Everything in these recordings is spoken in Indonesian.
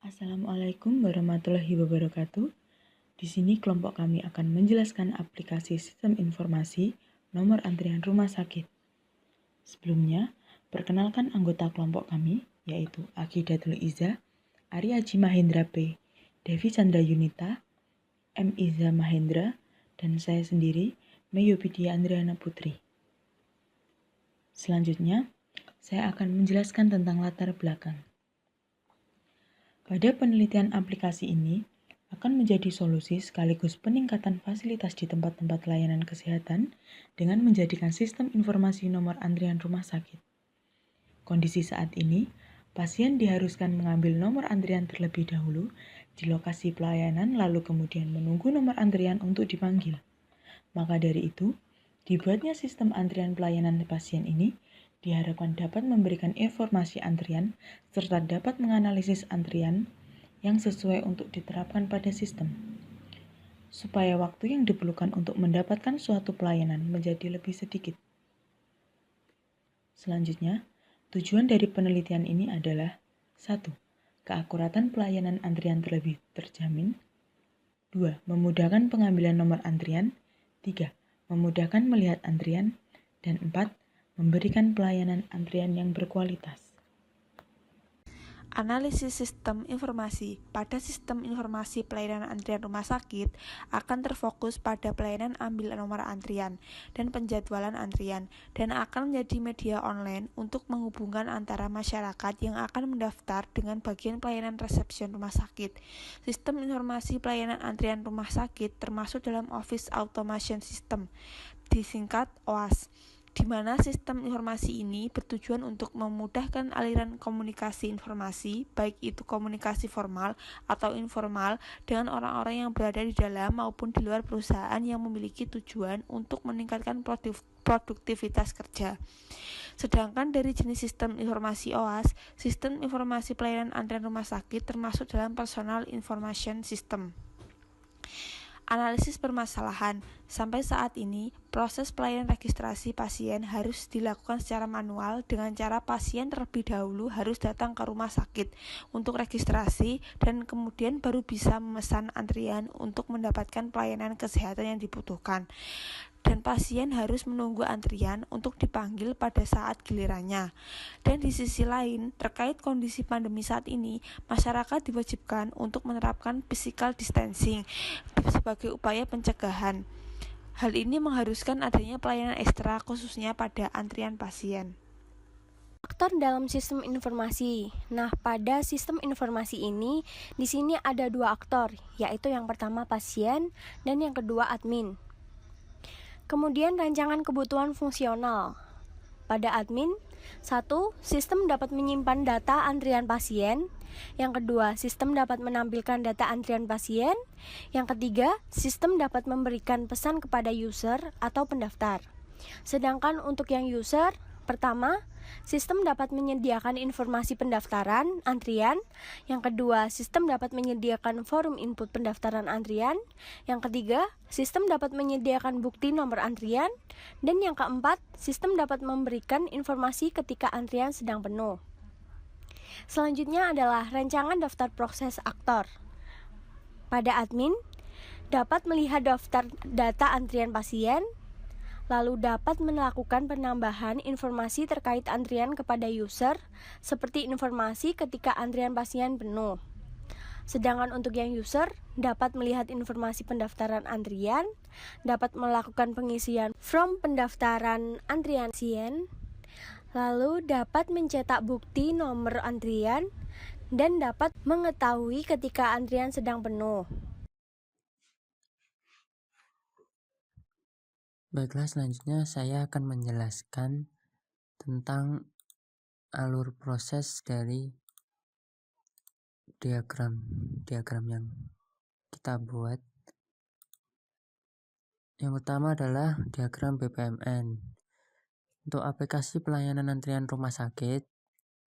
Assalamualaikum warahmatullahi wabarakatuh. Di sini kelompok kami akan menjelaskan aplikasi sistem informasi nomor antrian rumah sakit. Sebelumnya, perkenalkan anggota kelompok kami, yaitu Akidatul Iza, Arya Haji Mahendra P, Devi Chandra Yunita, M. Iza Mahendra, dan saya sendiri, Meyopidia Andriana Putri. Selanjutnya, saya akan menjelaskan tentang latar belakang. Pada penelitian aplikasi ini akan menjadi solusi sekaligus peningkatan fasilitas di tempat-tempat layanan kesehatan dengan menjadikan sistem informasi nomor antrian rumah sakit. Kondisi saat ini, pasien diharuskan mengambil nomor antrian terlebih dahulu di lokasi pelayanan lalu kemudian menunggu nomor antrian untuk dipanggil. Maka dari itu, dibuatnya sistem antrian pelayanan pasien ini diharapkan dapat memberikan informasi antrian serta dapat menganalisis antrian yang sesuai untuk diterapkan pada sistem, supaya waktu yang diperlukan untuk mendapatkan suatu pelayanan menjadi lebih sedikit. Selanjutnya, tujuan dari penelitian ini adalah 1. Keakuratan pelayanan antrian terlebih terjamin. 2. Memudahkan pengambilan nomor antrian. 3. Memudahkan melihat antrian. Dan 4. Memberikan pelayanan antrian yang berkualitas. Analisis sistem informasi pada sistem informasi pelayanan antrian rumah sakit akan terfokus pada pelayanan ambil nomor antrian dan penjadwalan antrian dan akan menjadi media online untuk menghubungkan antara masyarakat yang akan mendaftar dengan bagian pelayanan resepsi rumah sakit. Sistem informasi pelayanan antrian rumah sakit termasuk dalam Office Automation System, disingkat OAS, di mana sistem informasi ini bertujuan untuk memudahkan aliran komunikasi informasi, baik itu komunikasi formal atau informal, dengan orang-orang yang berada di dalam maupun di luar perusahaan yang memiliki tujuan untuk meningkatkan produktivitas kerja. Sedangkan dari jenis sistem informasi OAS, sistem informasi pelayanan antrian rumah sakit termasuk dalam Personal Information System. Analisis permasalahan. Sampai saat ini, proses pelayanan registrasi pasien harus dilakukan secara manual dengan cara pasien terlebih dahulu harus datang ke rumah sakit untuk registrasi dan kemudian baru bisa memesan antrian untuk mendapatkan pelayanan kesehatan yang dibutuhkan. Dan pasien harus menunggu antrian untuk dipanggil pada saat gilirannya. Dan di sisi lain, terkait kondisi pandemi saat ini, masyarakat diwajibkan untuk menerapkan physical distancing sebagai upaya pencegahan. Hal ini mengharuskan adanya pelayanan ekstra khususnya pada antrian pasien. Faktor dalam sistem informasi. Nah, pada sistem informasi ini, di sini ada dua aktor, yaitu yang pertama pasien dan yang kedua admin. Kemudian rancangan kebutuhan fungsional. Pada admin, 1. Sistem dapat menyimpan data antrian pasien. Yang kedua, sistem dapat menampilkan data antrian pasien. Yang ketiga, sistem dapat memberikan pesan kepada user atau pendaftar. Sedangkan untuk yang user, pertama, sistem dapat menyediakan informasi pendaftaran antrian. Yang kedua, sistem dapat menyediakan forum input pendaftaran antrian. Yang ketiga, sistem dapat menyediakan bukti nomor antrian. Dan yang keempat, sistem dapat memberikan informasi ketika antrian sedang penuh. Selanjutnya adalah rancangan daftar proses aktor. Pada admin, dapat melihat daftar data antrian pasien, lalu dapat melakukan penambahan informasi terkait antrian kepada user, seperti informasi ketika antrian pasien penuh. Sedangkan untuk yang user, dapat melihat informasi pendaftaran antrian, dapat melakukan pengisian form pendaftaran antrian pasien, lalu dapat mencetak bukti nomor antrian, dan dapat mengetahui ketika antrian sedang penuh. Baiklah, selanjutnya saya akan menjelaskan tentang alur proses dari diagram yang kita buat. Yang pertama adalah diagram BPMN. Untuk aplikasi pelayanan antrian rumah sakit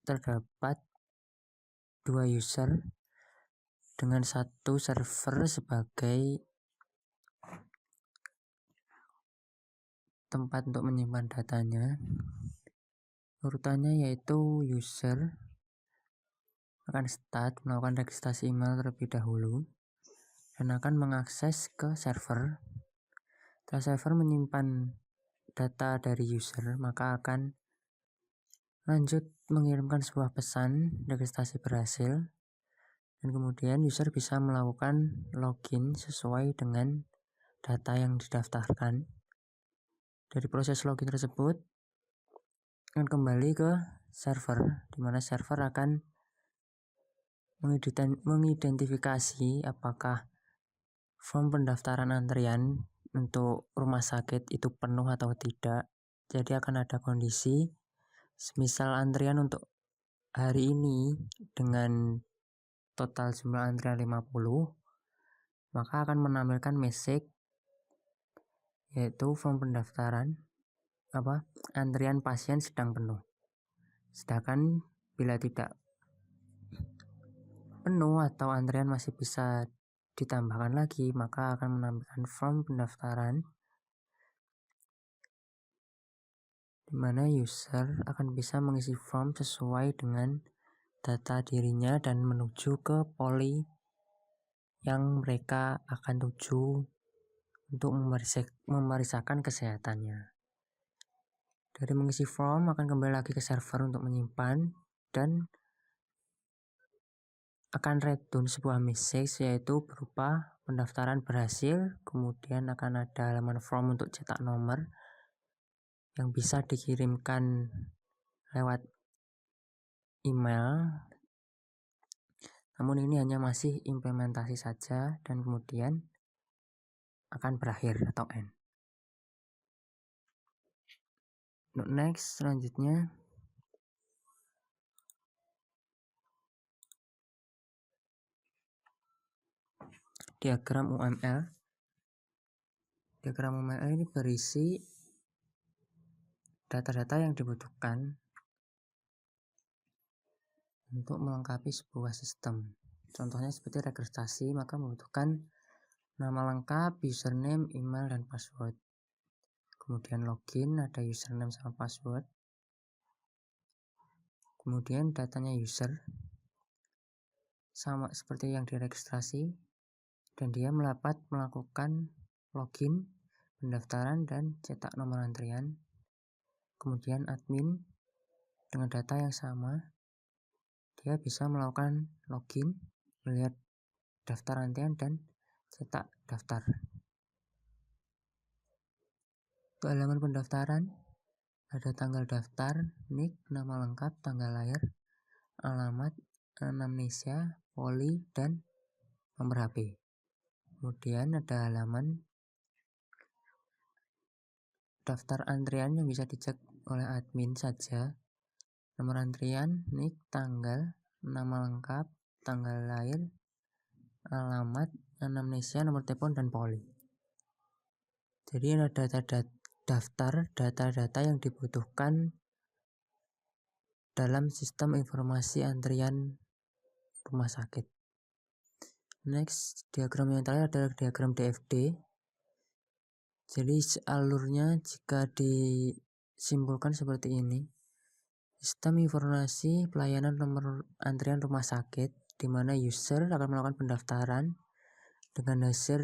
terdapat 2 user dengan 1 server sebagai tempat untuk menyimpan datanya. Urutannya yaitu user, akan start melakukan registrasi email terlebih dahulu dan akan mengakses ke server. Setelah server menyimpan data dari user, maka akan lanjut mengirimkan sebuah pesan registrasi berhasil, dan kemudian user bisa melakukan login sesuai dengan data yang didaftarkan. Dari proses login tersebut akan kembali ke server, di mana server akan mengidentifikasi apakah form pendaftaran antrian untuk rumah sakit itu penuh atau tidak. Jadi akan ada kondisi semisal antrian untuk hari ini dengan total jumlah antrian 50, maka akan menampilkan message yaitu form pendaftaran antrian pasien sedang penuh. Sedangkan bila tidak penuh atau antrian masih bisa ditambahkan lagi, maka akan menampilkan form pendaftaran di mana user akan bisa mengisi form sesuai dengan data dirinya dan menuju ke poli yang mereka akan tuju untuk memeriksakan kesehatannya. Dari mengisi form akan kembali lagi ke server untuk menyimpan dan akan return sebuah message yaitu berupa pendaftaran berhasil. Kemudian akan ada halaman form untuk cetak nomor yang bisa dikirimkan lewat email. Namun ini hanya masih implementasi saja dan kemudian akan berakhir atau end. Next, selanjutnya diagram UML. Diagram UML ini berisi data-data yang dibutuhkan untuk melengkapi sebuah sistem. Contohnya seperti registrasi, maka membutuhkan nama lengkap, username, email, dan password. Kemudian login, ada username sama password. Kemudian datanya user, sama seperti yang diregistrasi, dan dia melakukan login, pendaftaran, dan cetak nomor antrian. Kemudian admin dengan data yang sama, dia bisa melakukan login, melihat daftar antrian, dan cetak daftar. Untuk halaman pendaftaran, ada tanggal daftar, NIK, nama lengkap, tanggal lahir, alamat, anamnesia, poli, dan nomor HP. Kemudian ada halaman daftar antrian yang bisa dicek oleh admin saja. Nomor antrian, NIK, tanggal, nama lengkap, tanggal lahir, alamat, anamnesia, nomor telepon, dan poli. Jadi ada daftar data-data yang dibutuhkan dalam sistem informasi antrian rumah sakit. Next, diagram yang terakhir adalah diagram DFD. Jadi alurnya jika disimpulkan seperti ini. Sistem informasi pelayanan nomor antrian rumah sakit, di mana user akan melakukan pendaftaran dengan hasil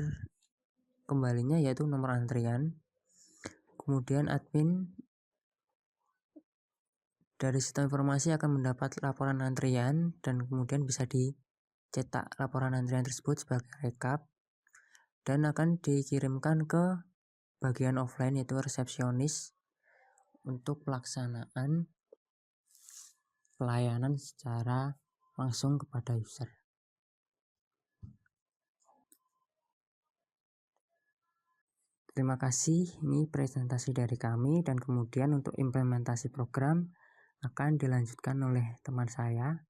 kembalinya yaitu nomor antrian. Kemudian admin dari sistem informasi akan mendapat laporan antrian dan kemudian bisa dicetak laporan antrian tersebut sebagai rekap dan akan dikirimkan ke bagian offline yaitu resepsionis untuk pelaksanaan pelayanan secara langsung kepada user. Terima kasih, ini presentasi dari kami dan kemudian untuk implementasi program akan dilanjutkan oleh teman saya.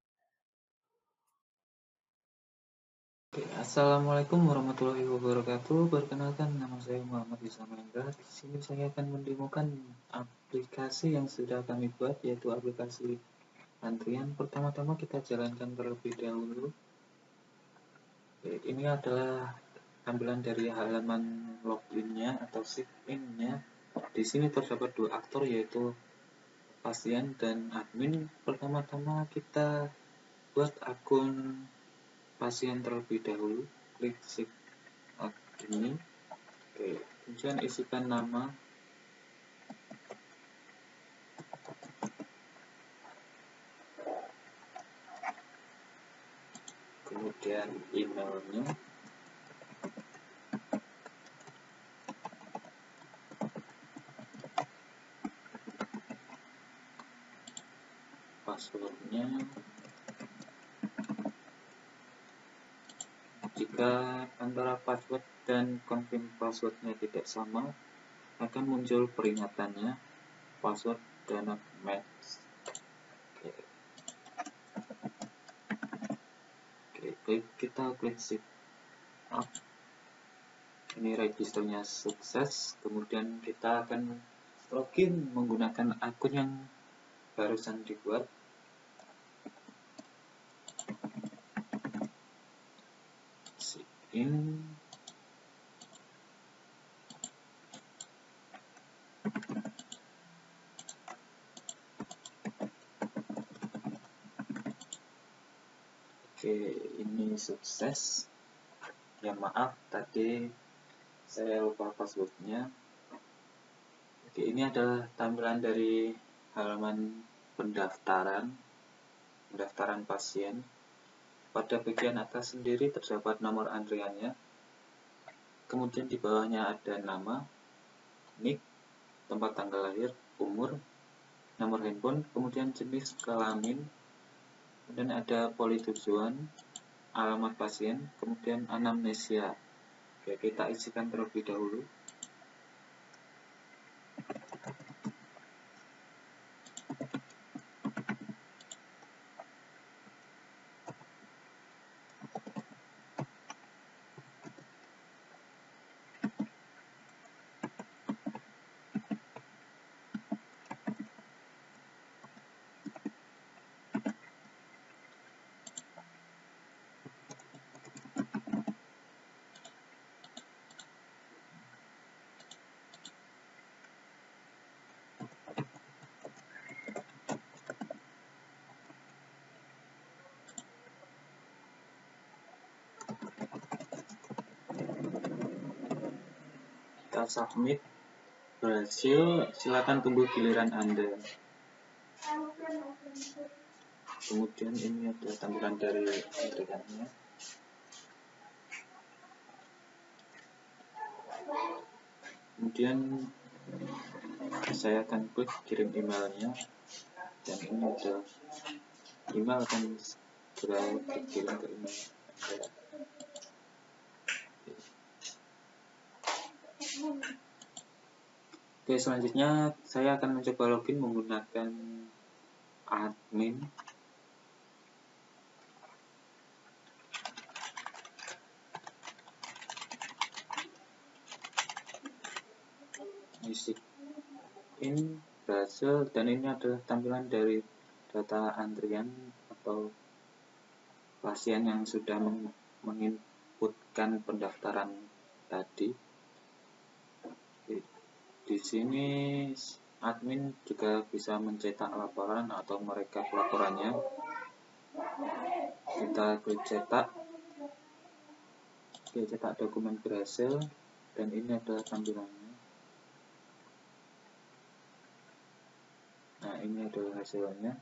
Assalamualaikum warahmatullahi wabarakatuh. Perkenalkan, nama saya Muhammad Isamendra. Di sini saya akan mendemokan aplikasi yang sudah kami buat, yaitu aplikasi antrian. Pertama-tama kita jalankan terlebih dahulu. Ini adalah tampilan dari halaman loginnya atau sign-in-nya. Di sini terdapat dua aktor yaitu pasien dan admin. Pertama-tama kita buat akun pasien terlebih dahulu, klik sign up ini. Oke, kemudian isikan nama, kemudian emailnya, passwordnya. Jika antara password dan confirm passwordnya tidak sama, akan muncul peringatannya password cannot match. Oke, kita klik sign up. Ini registernya sukses. Kemudian kita akan login menggunakan akun yang barusan dibuat. Sign in. Oke, ini sukses. Ya maaf, tadi saya lupa passwordnya. Oke, ini adalah tampilan dari halaman pendaftaran pasien. Pada bagian atas sendiri terdapat nomor antriannya. Kemudian di bawahnya ada nama, NIK, tempat tanggal lahir, umur, nomor handphone, kemudian jenis kelamin, kemudian ada politujuan, alamat pasien, kemudian anamnesia. Oke, kita isikan terlebih dahulu. Kita submit, berhasil, silakan tunggu giliran Anda. Kemudian ini ada tampilan dari antriannya. Kemudian saya akan klik kirim emailnya, dan ini ada email akan segera dikirim ke email Anda. Oke, selanjutnya saya akan mencoba login menggunakan admin. In berhasil, dan ini adalah tampilan dari data antrian atau pasien yang sudah menginputkan pendaftaran tadi. Di sini admin juga bisa mencetak laporan atau merekap laporannya. Kita klik cetak. Oke, cetak dokumen berhasil, dan ini adalah tampilannya. Nah, ini adalah hasilnya.